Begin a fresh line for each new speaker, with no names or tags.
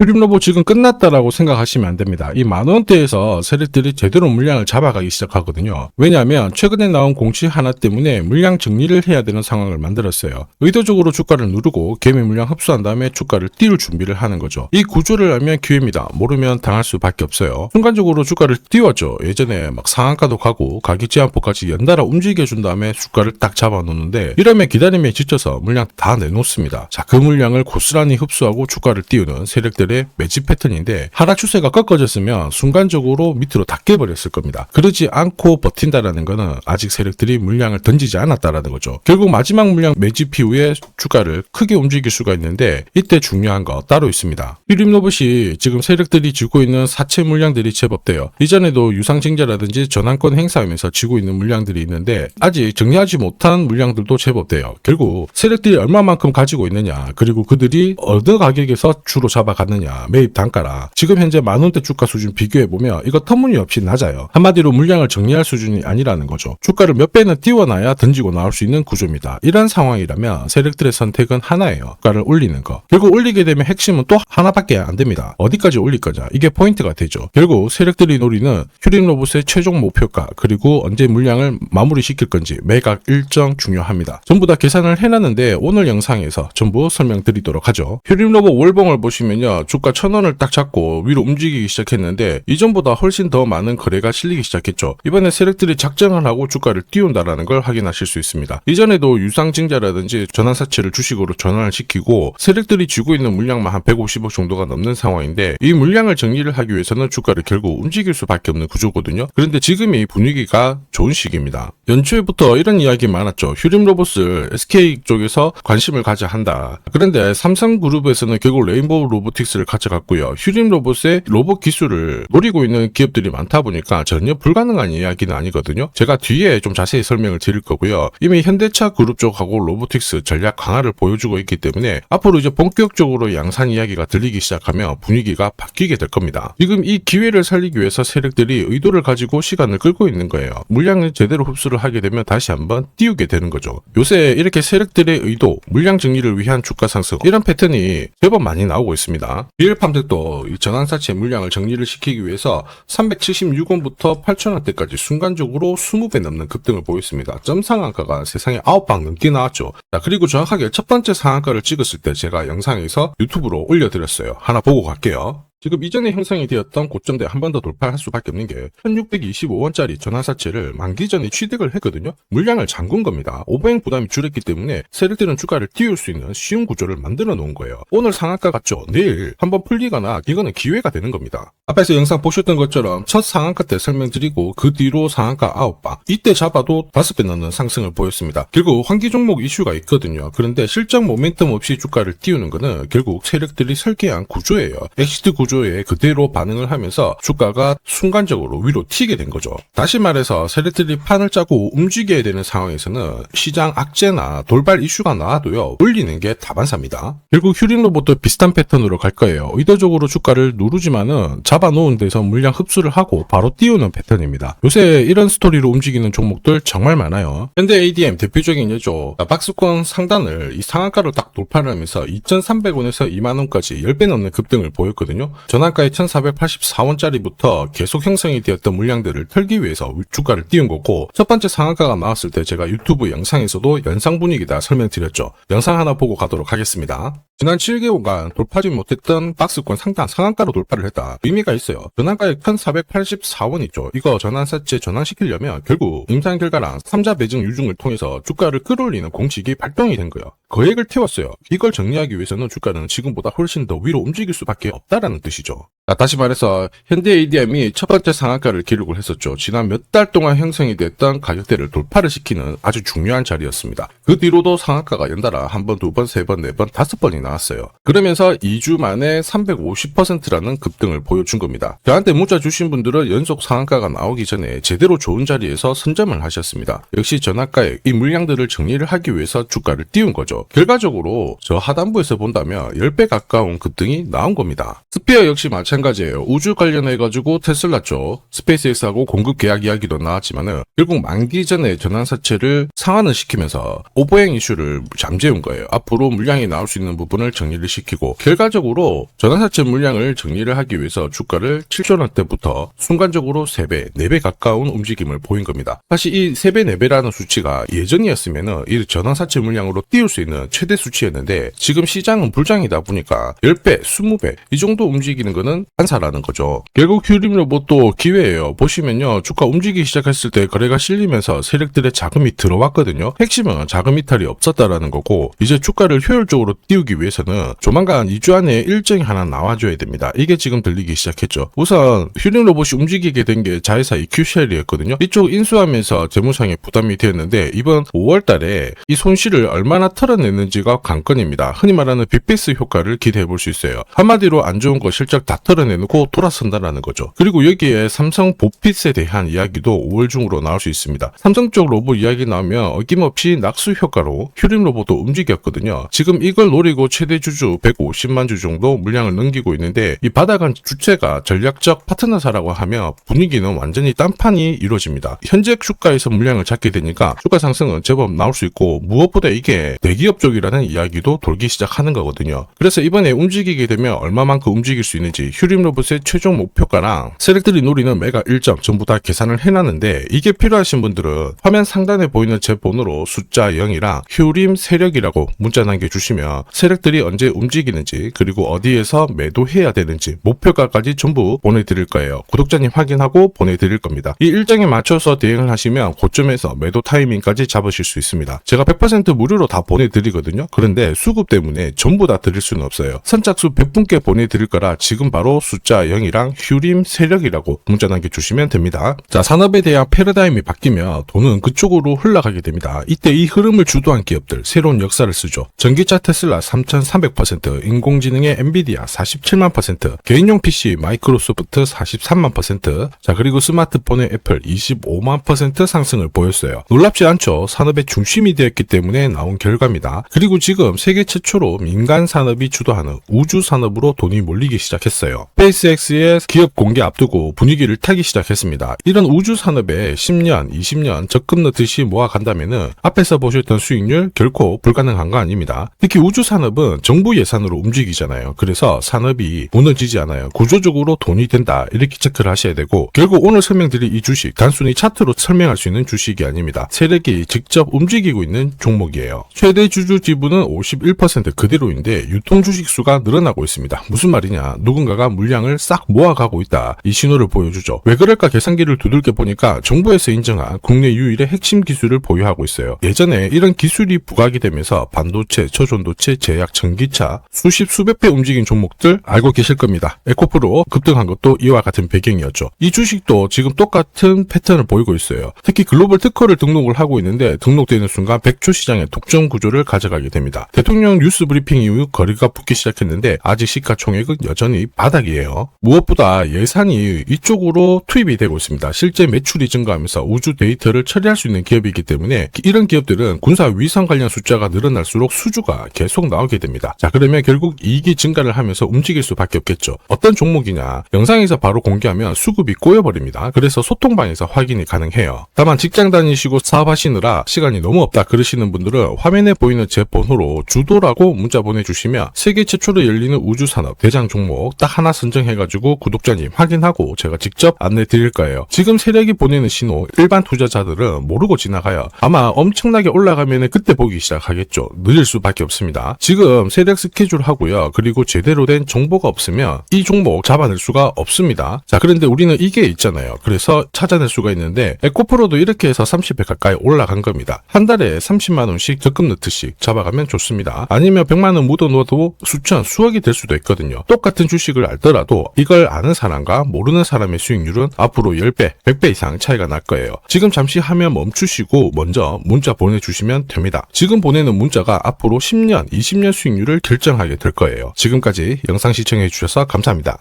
휴림로봇 지금 끝났다라고 생각하시면 안 됩니다. 이 만원대에서 세력들이 제대로 물량을 잡아가기 시작하거든요. 왜냐하면 최근에 나온 공시 하나 때문에 물량 정리를 해야 되는 상황을 만들었어요. 의도적으로 주가를 누르고 개미 물량 흡수한 다음에 주가를 띄울 준비를 하는 거죠. 이 구조를 알면 기회입니다. 모르면 당할 수밖에 없어요. 순간적으로 주가를 띄웠죠. 예전에 막 상한가도 가고 가격 제한폭까지 연달아 움직여준 다음에 주가를 딱 잡아놓는데, 이러면 기다림에 지쳐서 물량 다 내놓습니다. 자, 그 물량을 고스란히 흡수하고 주가를 띄우는 세력들의 매집 패턴인데, 하락 추세가 꺾어졌으면 순간적으로 밑으로 다 깨버렸을 겁니다. 그러지 않고 버틴다라는 거는 아직 세력들이 물량을 던지지 않았다라는 거죠. 결국 마지막 물량 매집 이후에 주가를 크게 움직일 수가 있는데, 이때 중요한 거 따로 있습니다. 휴림로봇이 지금 세력들이 쥐고 있는 사채 물량들이 제법 돼요. 이전에도 유상증자라든지 전환권 행사하면서 쥐고 있는 물량들이 있는데, 아직 정리하지 못한 물량들도 제법 돼요. 결국 세력들이 얼마만큼 가지고 있느냐, 그리고 그들이 어느 가격에서 주로 잡아갔느냐, 매입 단가라 지금 현재 만원대 주가 수준 비교해보면 이거 터무니없이 낮아요. 한마디로 물량을 정리할 수준이 아니라는 거죠. 주가를 몇 배는 띄워놔야 던지고 나올 수 있는 구조입니다. 이런 상황이라면 세력들의 선택은 하나예요. 주가를 올리는 거. 결국 올리게 되면 핵심은 또 하나밖에 안 됩니다. 어디까지 올릴 거냐, 이게 포인트가 되죠. 결국 세력들이 노리는 휴림로봇의 최종 목표가, 그리고 언제 물량을 마무리시킬 건지 매각 일정 중요합니다. 전부 다 계산을 해놨는데 오늘 영상에서 전부 설명드리도록 하죠. 휴림로봇 월봉을 보시면요, 주가 1000원을 딱 잡고 위로 움직이기 시작했는데 이전보다 훨씬 더 많은 거래가 실리기 시작했죠. 이번에 세력들이 작정을 하고 주가를 띄운다라는 걸 확인하실 수 있습니다. 이전에도 유상증자라든지 전환사채를 주식으로 전환을 시키고 세력들이 쥐고 있는 물량만 한 150억 정도가 넘는 상황인데, 이 물량을 정리를 하기 위해서는 주가를 결국 움직일 수밖에 없는 구조거든요. 그런데 지금이 분위기가 좋은 시기입니다. 연초에부터 이런 이야기 많았죠. 휴림로봇을 SK 쪽에서 관심을 가져야 한다. 그런데 삼성그룹에서는 결국 레인보우 로보틱스를 가져갔고요. 휴림로봇의 로봇 기술을 노리고 있는 기업들이 많다 보니까 전혀 불가능한 이야기는 아니거든요. 제가 뒤에 좀 자세히 설명을 드릴 거고요. 이미 현대차 그룹 쪽하고 로보틱스 전략 강화를 보여주고 있기 때문에 앞으로 이제 본격적으로 양산 이야기가 들리기 시작하면 분위기가 바뀌게 될 겁니다. 지금 이 기회를 살리기 위해서 세력들이 의도를 가지고 시간을 끌고 있는 거예요. 물량을 제대로 흡수를 하게 되면 다시 한번 띄우게 되는 거죠. 요새 이렇게 세력들의 의도, 물량 정리를 위한 주가 상승, 이런 패턴이 제법 많이 나오고 있습니다. 리얼팜들도 이 전환사채 물량을 정리를 시키기 위해서 376원부터 8,000원대까지 순간적으로 20배 넘는 급등을 보였습니다. 점 상한가가 세상에 9방 넘게 나왔죠. 자, 그리고 정확하게 첫 번째 상한가를 찍었을 때 제가 영상에서 유튜브로 올려드렸어요. 하나 보고 갈게요. 지금 이전에 형성이 되었던 고점대 한 번 더 돌파할 수밖에 없는 게 1625원짜리 전환사채를 만기 전에 취득을 했거든요. 물량을 잠근 겁니다. 오버행 부담이 줄었기 때문에 세력들은 주가를 띄울 수 있는 쉬운 구조를 만들어 놓은 거예요. 오늘 상한가 같죠? 내일 한번 풀리거나 이거는 기회가 되는 겁니다. 앞에서 영상 보셨던 것처럼 첫 상한가 때 설명드리고 그 뒤로 상한가 9방, 이때 잡아도 5배 넘는 상승을 보였습니다. 결국 환기 종목 이슈가 있거든요. 그런데 실적 모멘텀 없이 주가를 띄우는 거는 결국 세력들이 설계한 구조예요. 엑시트 구조에 그대로 반응을 하면서 주가가 순간적으로 위로 튀게 된 거죠. 다시 말해서 세력들이 판을 짜고 움직여야 되는 상황에서는 시장 악재나 돌발 이슈가 나와도요, 올리는 게 다반사입니다. 결국 휴림로봇도 비슷한 패턴으로 갈 거예요. 의도적으로 주가를 누르지만은 잡아놓은 데서 물량 흡수를 하고 바로 띄우는 패턴입니다. 요새 이런 스토리로 움직이는 종목들 정말 많아요. 현대 ADM 대표적인 예죠. 박스권 상단을 이 상한가로 딱 돌파를 하면서 2,300원에서 2만원까지 10배 넘는 급등을 보였거든요. 전환가의 1,484원짜리부터 계속 형성이 되었던 물량들을 털기 위해서 주가를 띄운 거고, 첫 번째 상한가가 나왔을 때 제가 유튜브 영상에서도 연상 분위기다 설명드렸죠. 영상 하나 보고 가도록 하겠습니다. 지난 7개월간 돌파하지 못했던 박스권 상단 상한가로 돌파를 했다. 의미가 있어요. 전환가액 1,484원 있죠. 이거 전환사채 전환시키려면 결국 임상 결과랑 3자 매증 유증을 통해서 주가를 끌어올리는 공식이 발동이 된 거예요. 거액을 태웠어요. 이걸 정리하기 위해서는 주가는 지금보다 훨씬 더 위로 움직일 수밖에 없다라는 뜻이죠. 자, 다시 말해서 현대 ADM이 첫 번째 상한가를 기록을 했었죠. 지난 몇 달 동안 형성이 됐던 가격대를 돌파를 시키는 아주 중요한 자리였습니다. 그 뒤로도 상한가가 연달아 한 번, 두 번, 세 번, 네 번, 5번이 나왔어요. 그러면서 2주 만에 350%라는 급등을 보여준 겁니다. 저한테 문자 주신 분들은 연속 상한가가 나오기 전에 제대로 좋은 자리에서 선점을 하셨습니다. 역시 전환가에 이 물량들을 정리를 하기 위해서 주가를 띄운 거죠. 결과적으로 저 하단부에서 본다면 10배 가까운 급등이 나온 겁니다. 스피어 엔비디아 역시 마찬가지예요. 우주 관련해가지고 테슬라 쪽 스페이스X하고 공급 계약 이야기도 나왔지만은 결국 만기 전에 전환사채를 상환을 시키면서 오버행 이슈를 잠재운 거예요. 앞으로 물량이 나올 수 있는 부분을 정리를 시키고 결과적으로 전환사채 물량을 정리를 하기 위해서 주가를 7조 원대부터 순간적으로 3배, 4배 가까운 움직임을 보인 겁니다. 사실 이 3배, 4배라는 수치가 예전이었으면은 이 전환사채 물량으로 띄울 수 있는 최대 수치였는데 지금 시장은 불장이다 보니까 10배, 20배 이 정도 움직이는 거는 반사라는 거죠. 결국 휴림 로봇도 기회예요. 보시면요. 주가 움직이기 시작했을 때 거래가 실리면서 세력들의 자금이 들어왔거든요. 핵심은 자금 이탈이 없었다라는 거고 이제 주가를 효율적으로 띄우기 위해서는 조만간 2주 안에 일정이 하나 나와줘야 됩니다. 이게 지금 들리기 시작했죠. 우선 휴림 로봇이 움직이게 된 게 자회사 EQCell이었거든요. 이쪽 인수하면서 재무상의 부담이 되었는데 이번 5월 달에 이 손실을 얼마나 털어냈는지가 관건입니다. 흔히 말하는 빅베이스 효과를 기대해 볼 수 있어요. 한마디로 안 좋은 거 실적 다 털어내놓고 돌아선다라는 거죠. 그리고 여기에 삼성 보핏에 대한 이야기도 5월 중으로 나올 수 있습니다. 삼성 쪽 로봇 이야기 나오면 어김없이 낙수 효과로 휴림 로봇도 움직였거든요. 지금 이걸 노리고 최대 주주 150만 주 정도 물량을 넘기고 있는데 이 받아간 주체가 전략적 파트너사라고 하며 분위기는 완전히 딴판이 이루어집니다. 현재 주가에서 물량을 잡게 되니까 주가 상승은 제법 나올 수 있고 무엇보다 이게 대기업 쪽이라는 이야기도 돌기 시작하는 거거든요. 그래서 이번에 움직이게 되면 얼마만큼 움직일 수 있는지 휴림 로봇의 최종 목표가랑 세력들이 노리는 매각 일정 전부 다 계산을 해놨는데 이게 필요하신 분들은 화면 상단에 보이는 제 번호로 숫자 0이랑 휴림 세력이라고 문자 남겨주시면 세력들이 언제 움직이는지 그리고 어디에서 매도해야 되는지 목표가까지 전부 보내드릴 거예요. 구독자님 확인하고 보내드릴 겁니다. 이 일정에 맞춰서 대응을 하시면 고점에서 매도 타이밍까지 잡으실 수 있습니다. 제가 100% 무료로 다 보내드리거든요. 그런데 수급 때문에 전부 다 드릴 수는 없어요. 선착수 100분께 보내드릴 거라 지금 바로 숫자 0이랑 휴림 세력이라고 문자 남겨주시면 됩니다. 자, 산업에 대한 패러다임이 바뀌면 돈은 그쪽으로 흘러가게 됩니다. 이때 이 흐름을 주도한 기업들 새로운 역사를 쓰죠. 전기차 테슬라 3300%, 인공지능의 엔비디아 47만 %, 개인용 PC 마이크로소프트 43만 %, 자 그리고 스마트폰의 애플 25만 % 상승을 보였어요. 놀랍지 않죠? 산업의 중심이 되었기 때문에 나온 결과입니다. 그리고 지금 세계 최초로 민간 산업이 주도하는 우주 산업으로 돈이 몰리기 시작했어요. 스페이스X의 기업 공개 앞두고 분위기를 타기 시작했습니다. 이런 우주 산업에 10년, 20년 적금 넣듯이 모아간다면은 앞에서 보셨던 수익률 결코 불가능한 거 아닙니다. 특히 우주 산업은 정부 예산으로 움직이잖아요. 그래서 산업이 무너지지 않아요. 구조적으로 돈이 된다 이렇게 체크를 하셔야 되고 결국 오늘 설명드릴 이 주식 단순히 차트로 설명할 수 있는 주식이 아닙니다. 세력이 직접 움직이고 있는 종목이에요. 최대 주주 지분은 51% 그대로인데 유통 주식 수가 늘어나고 있습니다. 무슨 말이냐? 누군가가 물량을 싹 모아가고 있다. 이 신호를 보여주죠. 왜 그럴까 계산기를 두들겨 보니까 정부에서 인정한 국내 유일의 핵심 기술을 보유하고 있어요. 예전에 이런 기술이 부각이 되면서 반도체, 저전도체, 제약, 전기차 수십 수백 배 움직인 종목들 알고 계실 겁니다. 에코프로 급등한 것도 이와 같은 배경이었죠. 이 주식도 지금 똑같은 패턴을 보이고 있어요. 특히 글로벌 특허를 등록을 하고 있는데 등록되는 순간 100조 시장의 독점 구조를 가져가게 됩니다. 대통령 뉴스 브리핑 이후 거리가 붙기 시작했는데 아직 시가총액은 여전히 바닥이에요. 무엇보다 예산이 이쪽으로 투입이 되고 있습니다. 실제 매출이 증가하면서 우주 데이터를 처리할 수 있는 기업이기 때문에 이런 기업들은 군사 위성 관련 숫자가 늘어날수록 수주가 계속 나오게 됩니다. 자, 그러면 결국 이익이 증가를 하면서 움직일 수밖에 없겠죠. 어떤 종목이냐? 영상에서 바로 공개하면 수급이 꼬여버립니다. 그래서 소통방에서 확인이 가능해요. 다만 직장 다니시고 사업하시느라 시간이 너무 없다 그러시는 분들은 화면에 보이는 제 번호로 주도라고 문자 보내주시면 세계 최초로 열리는 우주산업 대장 종목 딱 하나 선정해가지고 구독자님 확인하고 제가 직접 안내 드릴 거예요. 지금 세력이 보내는 신호 일반 투자자들은 모르고 지나가요. 아마 엄청나게 올라가면 그때 보기 시작하겠죠. 늦을 수밖에 없습니다. 지금 세력 스케줄 하고요. 그리고 제대로 된 정보가 없으면 이 종목 잡아낼 수가 없습니다. 자, 그런데 우리는 이게 있잖아요. 그래서 찾아낼 수가 있는데 에코프로도 이렇게 해서 30배 가까이 올라간 겁니다. 한 달에 30만 원씩 적금 넣듯이 잡아가면 좋습니다. 아니면 100만 원 묻어놓아도 수천, 수억이 될 수도 있거든요. 똑같은 주식을 알더라도 이걸 아는 사람과 모르는 사람의 수익률은 앞으로 10배, 100배 이상 차이가 날 거예요. 지금 잠시 화면 멈추시고 먼저 문자 보내주시면 됩니다. 지금 보내는 문자가 앞으로 10년, 20년 수익률을 결정하게 될 거예요. 지금까지 영상 시청해 주셔서 감사합니다.